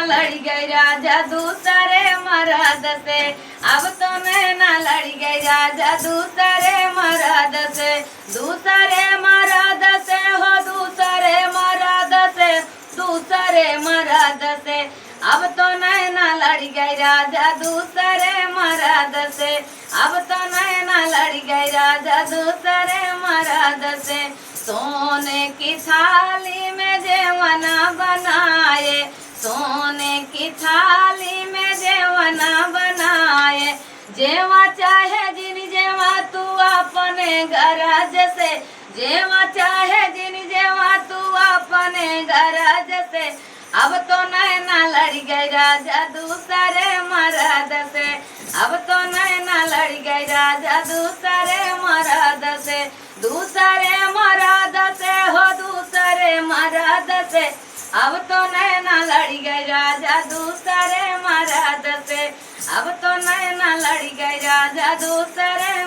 लड़ गई राजा दूसरे मर्द से। अब तो नैना लड़ गई राजा दूसरे मर्द से। दूसरे मर्द से हो दूसरे मर्द से, दूसरे मर्द से। अब तो नैना लड़ गई राजा दूसरे मर्द से। अब तो नैना लड़ गई राजा दूसरे मर्द से। सोने की थाली में जेवना बनाए, सोने की थाली में जेवना बनाए। जेवा चाहे जिन जेवा तू अपने गरज से, जेवा चाहे जिन जेवा तू अपने गरज से। अब तो नैना लड़ गई राजा दूसरे मर्द से। अब तो नैना लड़ गई राजा दूसरे मर्द से। दूसरे मर्द से हो दूसरे मर्द से। अब तो नैना लड़ गई राजा दूसरे मर्द से। अब तो नैना लड़ गई राजा दूसरे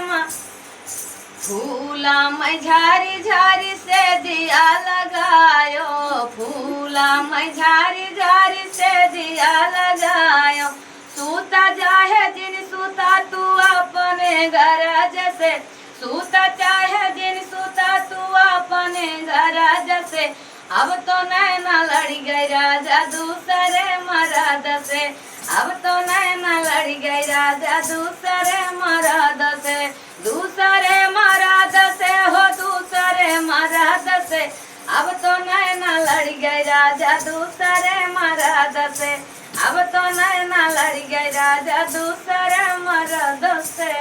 फूला मैं झारी झारी से दिया लगायो, फूला मैं झारी झारी से दिया लगायो। सूता चाहे जिन सूता तू अपने गरज से, सूता चाहे जिन सूता तू अपने गरज से। अब तो नैना लड़ गई राजा दूसरे मर्द से। अब तो नैना लड़ गई राजा दूसरे मर्द से। दूसरे मर्द से हो दूसरे मर्द से। अब तो नैना लड़ गई राजा दूसरे मर्द से। अब तो नैना लड़ गई राजा दूसरे मर्द से।